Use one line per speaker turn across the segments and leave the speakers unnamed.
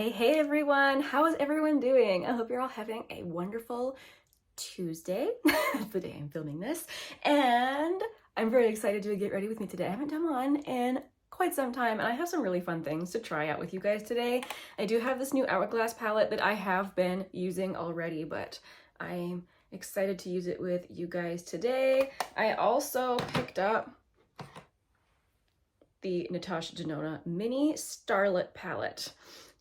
Hey everyone, how is everyone doing? I hope you're all having a wonderful Tuesday, the day I'm filming this, and I'm very excited to get ready with me today. I haven't done one in quite some time, and I have some really fun things to try out with you guys today. I do have this new Hourglass palette that I have been using already, but I'm excited to use it with you guys today. I also picked up the Natasha Denona mini Starlette palette.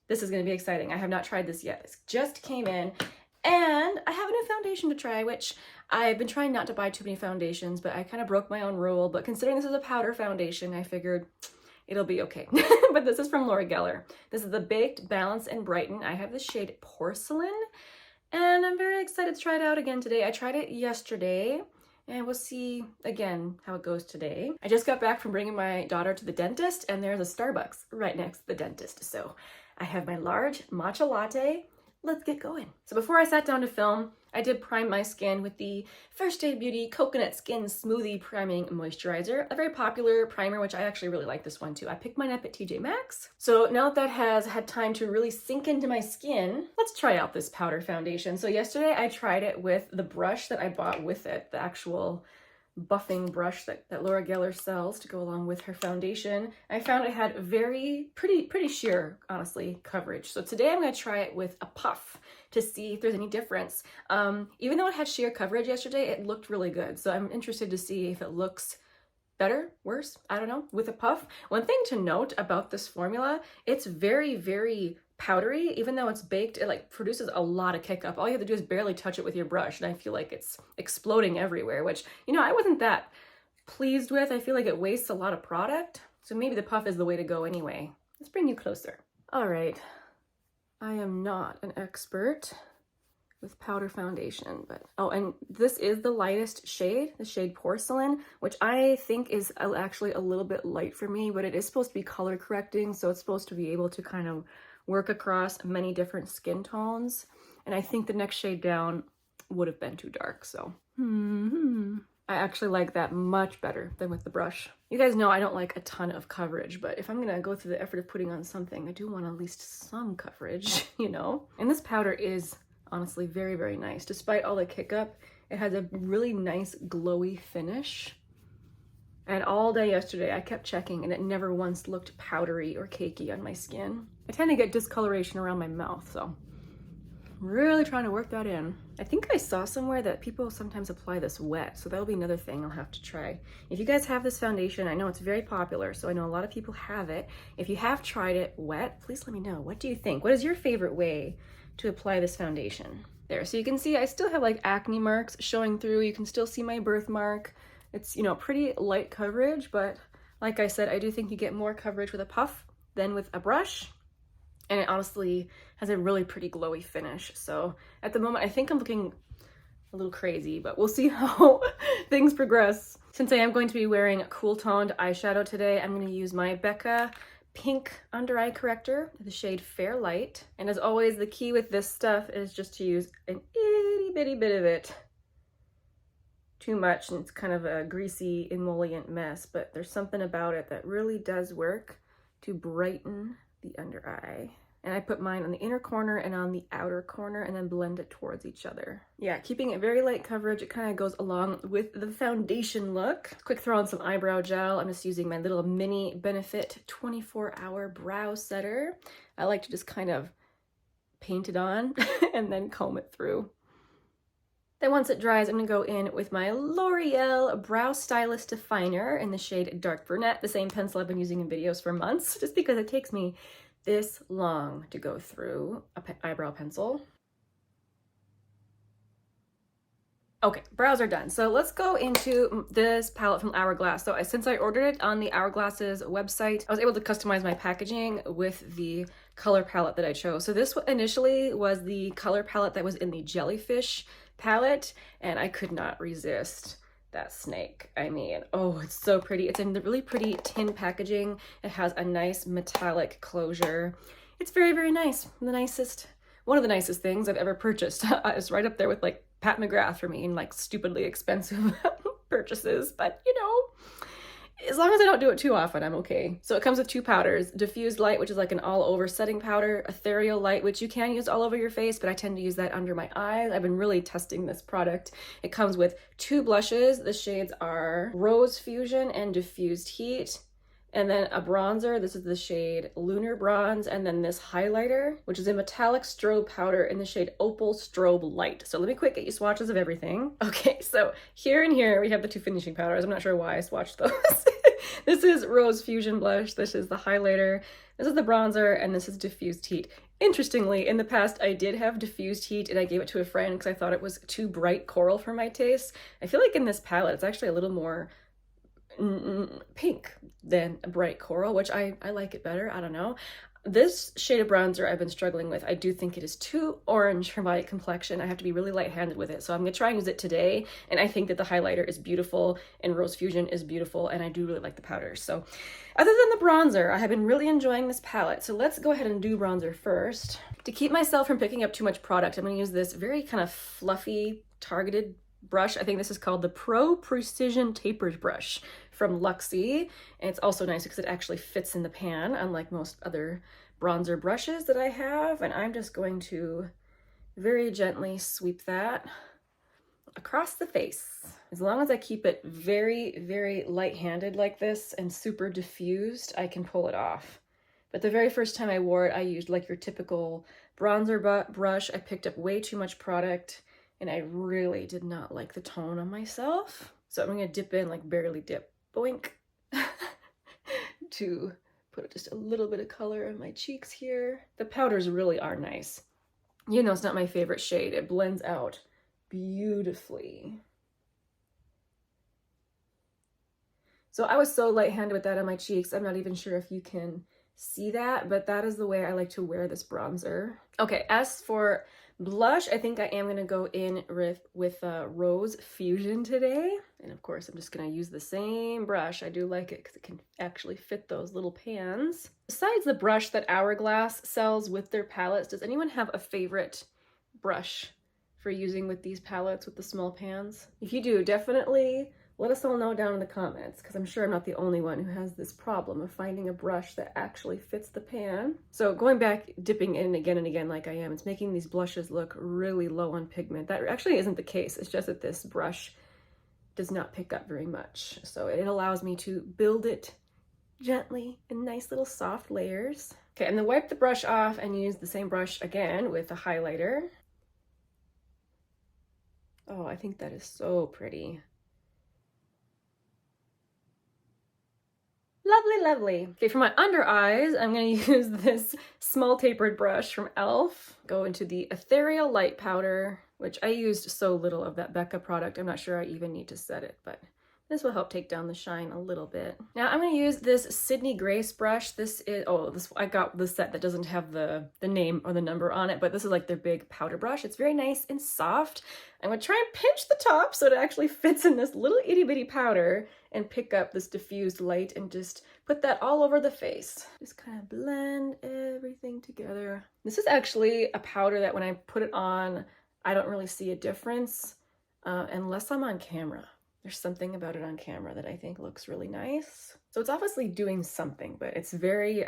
This is going to be exciting. I have not tried this yet. This just came in, and I have a new foundation to try, which I've been trying not to buy too many foundations, but I kind of broke my own rule. But considering this is a powder foundation, I figured it'll be okay. But this is from Laura Geller. This is the Baked, Balance, and Brighten. I have the shade Porcelain, and I'm very excited to try it out again today. I tried it yesterday, and we'll see again how it goes today. I just got back from bringing my daughter to the dentist, and there's a Starbucks right next to the dentist. So I have my large matcha latte. Let's get going. So before I sat down to film, I did prime my skin with the First Aid Beauty Coconut Skin Smoothie Priming Moisturizer, a very popular primer, which I actually really like this one too. I picked mine up at TJ Maxx. So now that has had time to really sink into my skin, let's try out this powder foundation. So yesterday I tried it with the brush that I bought with it, the actual buffing brush that Laura Geller sells to go along with her foundation. I found it had very pretty sheer, honestly, coverage. So today I'm going to try it with a puff to see if there's any difference. Even though it had sheer coverage yesterday, it looked really good. So I'm interested to see if it looks better, worse, I don't know, with a puff. One thing to note about this formula, it's very powdery. Even though it's baked, it like produces a lot of kick up. All you have to do is barely touch it with your brush, and I feel like it's exploding everywhere, which, you know, I wasn't that pleased with. I feel like it wastes a lot of product. So maybe the puff is the way to go anyway. Let's bring you closer. All right. I am not an expert with powder foundation, but oh, and this is the lightest shade, the shade Porcelain, which I think is actually a little bit light for me, but it is supposed to be color correcting, so it's supposed to be able to kind of work across many different skin tones. And I think the next shade down would have been too dark, so I actually like that much better than with the brush. You guys know I don't like a ton of coverage, but if I'm gonna go through the effort of putting on something, I do want at least some coverage, you know? And this powder is honestly very nice. Despite all the kick up, it has a really nice glowy finish. And all day yesterday, I kept checking, and it never once looked powdery or cakey on my skin. I tend to get discoloration around my mouth, so I'm really trying to work that in. I think I saw somewhere that people sometimes apply this wet, so that'll be another thing I'll have to try. If you guys have this foundation, I know it's very popular, so I know a lot of people have it. If you have tried it wet, please let me know. What do you think? What is your favorite way to apply this foundation? There, so you can see I still have like acne marks showing through. You can still see my birthmark. It's, you know, pretty light coverage, but like I said, I do think you get more coverage with a puff than with a brush. And it honestly has a really pretty glowy finish. So at the moment, I think I'm looking a little crazy, but we'll see how things progress. Since I am going to be wearing cool toned eyeshadow today, I'm going to use my Becca pink under eye corrector, the shade Fair Light. And as always, the key with this stuff is just to use an itty bitty bit of it. Too much, and it's kind of a greasy emollient mess, but there's something about it that really does work to brighten the under eye. And I put mine on the inner corner and on the outer corner and then blend it towards each other. Yeah, keeping it very light coverage, it kind of goes along with the foundation look. Quick throw on some eyebrow gel. I'm just using my little mini Benefit 24-hour brow setter. I like to just kind of paint it on and then comb it through. Then once it dries, I'm going to go in with my L'Oreal Brow Stylist Definer in the shade Dark Brunette, the same pencil I've been using in videos for months, just because it takes me this long to go through an eyebrow pencil. Okay, brows are done. So let's go into this palette from Hourglass. So since I ordered it on the Hourglass's website, I was able to customize my packaging with the color palette that I chose. So this initially was the color palette that was in the Jellyfish palette, and I could not resist that snake. I mean, oh, it's so pretty. It's in the really pretty tin packaging. It has a nice metallic closure. It's very nice. One of the nicest things I've ever purchased. It's right up there with like Pat McGrath for me and like stupidly expensive purchases, but you know, as long as I don't do it too often, I'm okay. So it comes with two powders, Diffused Light, which is like an all-over setting powder, Ethereal Light, which you can use all over your face, but I tend to use that under my eyes. I've been really testing this product. It comes with two blushes. The shades are Rose Fusion and Diffused Heat. And then a bronzer, this is the shade Lunar Bronze, and then this highlighter, which is a metallic strobe powder in the shade Opal Strobe Light. So let me quick get you swatches of everything. Okay, so here and here we have the two finishing powders. I'm not sure why I swatched those. This is Rose Fusion Blush, this is the highlighter, this is the bronzer, and this is Diffused Heat. Interestingly, in the past I did have Diffused Heat and I gave it to a friend because I thought it was too bright coral for my taste. I feel like in this palette it's actually a little more pink than a bright coral, which I like it better. I don't know. This shade of bronzer I've been struggling with. I do think it is too orange for my complexion. I have to be really light-handed with it. So I'm gonna try and use it today. And I think that the highlighter is beautiful and Rose Fusion is beautiful. And I do really like the powder. So other than the bronzer, I have been really enjoying this palette. So let's go ahead and do bronzer first. To keep myself from picking up too much product, I'm gonna use this very kind of fluffy targeted brush. I think this is called the Pro Precision Tapered Brush from Luxie, and it's also nice because it actually fits in the pan, unlike most other bronzer brushes that I have. And I'm just going to very gently sweep that across the face. As long as I keep it very, very light-handed like this and super diffused, I can pull it off. But the very first time I wore it, I used like your typical bronzer brush. I picked up way too much product and I really did not like the tone on myself. So I'm gonna dip in, like barely dip, boink, to put just a little bit of color on my cheeks here. The powders really are nice. You know, it's not my favorite shade. It blends out beautifully. So I was so light-handed with that on my cheeks. I'm not even sure if you can see that, but that is the way I like to wear this bronzer. Okay, as for blush, I think I am going to go in with Rose Fusion today. And of course, I'm just going to use the same brush. I do like it because it can actually fit those little pans. Besides the brush that Hourglass sells with their palettes, does anyone have a favorite brush for using with these palettes with the small pans? If you do, definitely let us all know down in the comments, because I'm sure I'm not the only one who has this problem of finding a brush that actually fits the pan. So going back, dipping in again and again like I am, it's making these blushes look really low on pigment. That actually isn't the case. It's just that this brush does not pick up very much. So it allows me to build it gently in nice little soft layers. Okay, I'm gonna wipe the brush off and use the same brush again with a highlighter. Oh, I think that is so pretty. Lovely, lovely. Okay, for my under eyes, I'm gonna use this small tapered brush from e.l.f. Go into the Ethereal Light powder, which I used so little of that Becca product. I'm not sure I even need to set it, but this will help take down the shine a little bit. Now I'm gonna use this Sydney Grace brush. This is, I got the set that doesn't have the name or the number on it, but this is like their big powder brush. It's very nice and soft. I'm gonna try and pinch the top so it actually fits in this little itty bitty powder and pick up this diffused light and just put that all over the face. Just kind of blend everything together. This is actually a powder that when I put it on, I don't really see a difference unless I'm on camera. There's something about it on camera that I think looks really nice. So it's obviously doing something, but it's very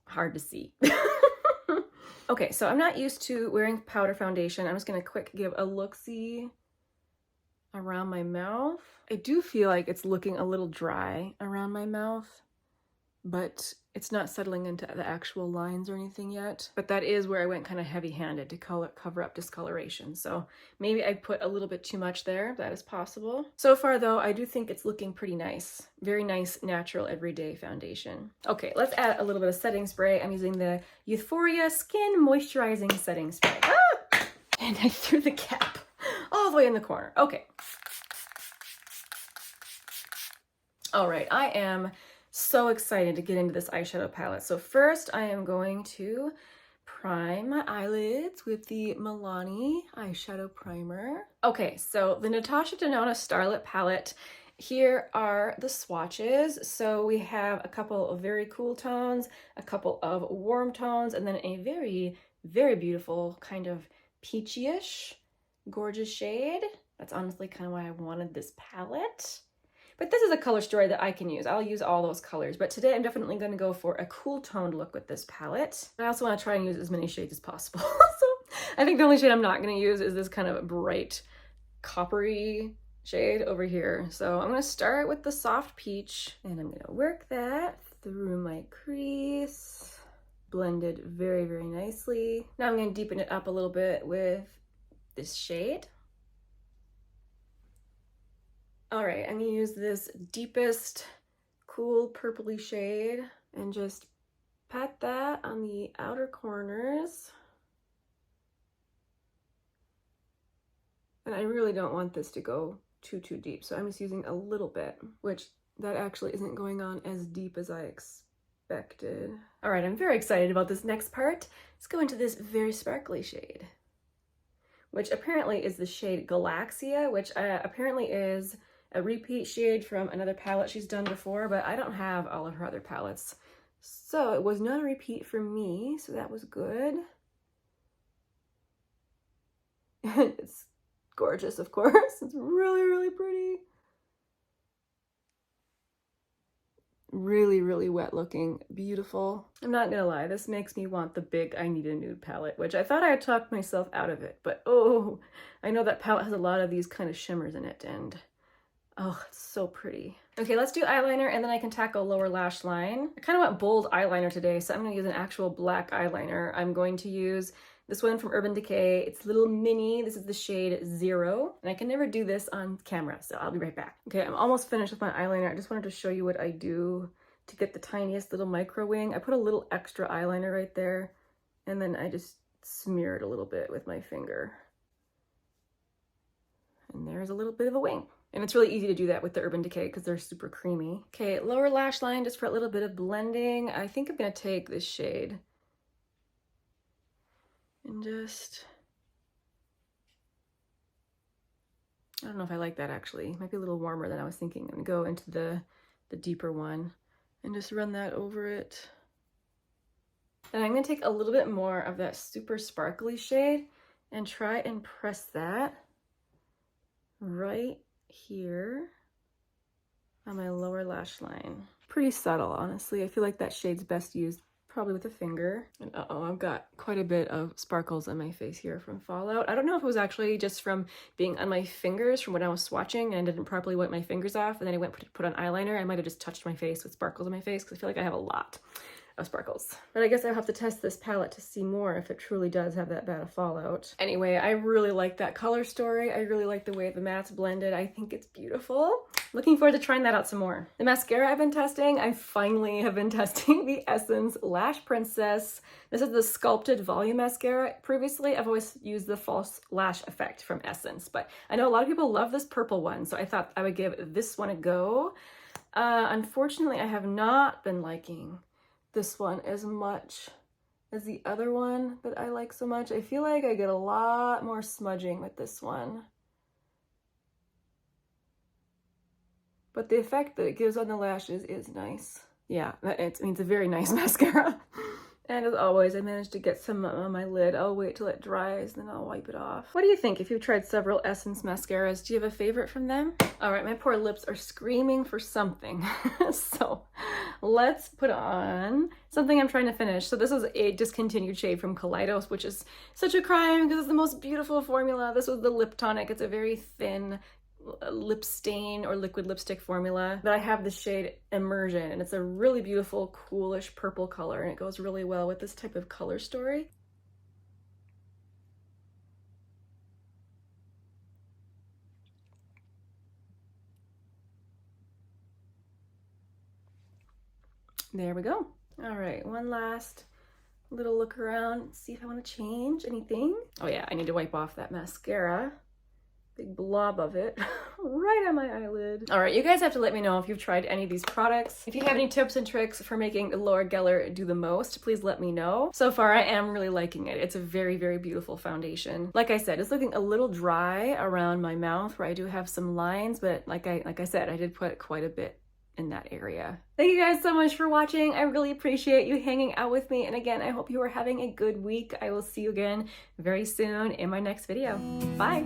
hard to see. Okay, so I'm not used to wearing powder foundation. I'm just gonna quick give a look-see around my mouth. I do feel like it's looking a little dry around my mouth, but it's not settling into the actual lines or anything yet. But that is where I went kind of heavy-handed to cover up discoloration. So maybe I put a little bit too much there. That is possible. So far though, I do think it's looking pretty nice. Very nice, natural, everyday foundation. Okay, let's add a little bit of setting spray. I'm using the Youthforia Skin Moisturizing Setting Spray. Ah! And I threw the cap all the way in the corner. Okay. All right, I am so excited to get into this eyeshadow palette. So first I am going to prime my eyelids with the Milani eyeshadow primer. Okay, so the Natasha Denona Starlette palette, here are the swatches. So we have a couple of very cool tones, a couple of warm tones, and then a very, very beautiful kind of peachy-ish, gorgeous shade. That's honestly kind of why I wanted this palette. But this is a color story that I can use. I'll use all those colors. But today I'm definitely going to go for a cool toned look with this palette. I also want to try and use as many shades as possible. So I think the only shade I'm not going to use is this kind of bright coppery shade over here. So I'm going to start with the soft peach and I'm going to work that through my crease. Blended very, very nicely. Now I'm going to deepen it up a little bit with this shade. All right, I'm going to use this deepest cool purpley shade and just pat that on the outer corners. And I really don't want this to go too deep, so I'm just using a little bit, which that actually isn't going on as deep as I expected. All right, I'm very excited about this next part. Let's go into this very sparkly shade, which apparently is the shade Galaxia, which apparently is a repeat shade from another palette she's done before, but I don't have all of her other palettes. So it was not a repeat for me, so that was good. It's gorgeous, of course. It's really, really pretty. Really, really wet looking, beautiful. I'm not gonna lie, this makes me want the big I Need a Nude palette, which I thought I had talked myself out of it, but oh, I know that palette has a lot of these kind of shimmers in it, and oh, it's so pretty. Okay, let's do eyeliner and then I can tackle lower lash line. I kind of want bold eyeliner today, so I'm gonna use an actual black eyeliner. I'm going to use this one from Urban Decay. It's little mini. This is the shade 0. And I can never do this on camera, so I'll be right back. Okay, I'm almost finished with my eyeliner. I just wanted to show you what I do to get the tiniest little micro wing. I put a little extra eyeliner right there, and then I just smear it a little bit with my finger. And there's a little bit of a wing. And it's really easy to do that with the Urban Decay because they're super creamy. Okay, lower lash line just for a little bit of blending. I think I'm gonna take this shade and just, I don't know if I like that actually. It might be a little warmer than I was thinking. I'm gonna go into the deeper one and just run that over it. And I'm gonna take a little bit more of that super sparkly shade and try and press that right here on my lower lash line. Pretty subtle, honestly. I feel like that shade's best used probably with a finger. And uh-oh, I've got quite a bit of sparkles on my face here from fallout. I don't know if it was actually just from being on my fingers from when I was swatching and I didn't properly wipe my fingers off and then I went to put on eyeliner. I might have just touched my face with sparkles on my face because I feel like I have a lot of sparkles. But I guess I'll have to test this palette to see more if it truly does have that bad of fallout. Anyway, I really like that color story. I really like the way the matte's blended. I think it's beautiful. Looking forward to trying that out some more. The mascara I've been testing, I finally have been testing the Essence Lash Princess. This is the Sculpted Volume Mascara. Previously, I've always used the False Lash Effect from Essence, but I know a lot of people love this purple one, so I thought I would give this one a go. Unfortunately, I have not been liking this one as much as the other one that I like so much. I feel like I get a lot more smudging with this one. But the effect that it gives on the lashes is nice. Yeah, it's a very nice mascara. And as always, I managed to get some on my lid. I'll wait till it dries, then I'll wipe it off. What do you think if you've tried several Essence mascaras? Do you have a favorite from them? All right, my poor lips are screaming for something. So let's put on something I'm trying to finish. So this is a discontinued shade from Kaleidos, which is such a crime because it's the most beautiful formula. This was the lip tonic. It's a very thin lip stain or liquid lipstick formula, but I have the shade Immersion and it's a really beautiful coolish purple color and it goes really well with this type of color story. There we go. All right, one last little look around, see if I want to change anything. Oh yeah, I need to wipe off that mascara. Big blob of it right on my eyelid. All right, you guys have to let me know if you've tried any of these products. If you have any tips and tricks for making Laura Geller do the most, please let me know. So far, I am really liking it. It's a very, very beautiful foundation. Like I said, it's looking a little dry around my mouth where I do have some lines, but like I said, I did put quite a bit in that area. Thank you guys so much for watching. I really appreciate you hanging out with me. And again, I hope you are having a good week. I will see you again very soon in my next video. Bye.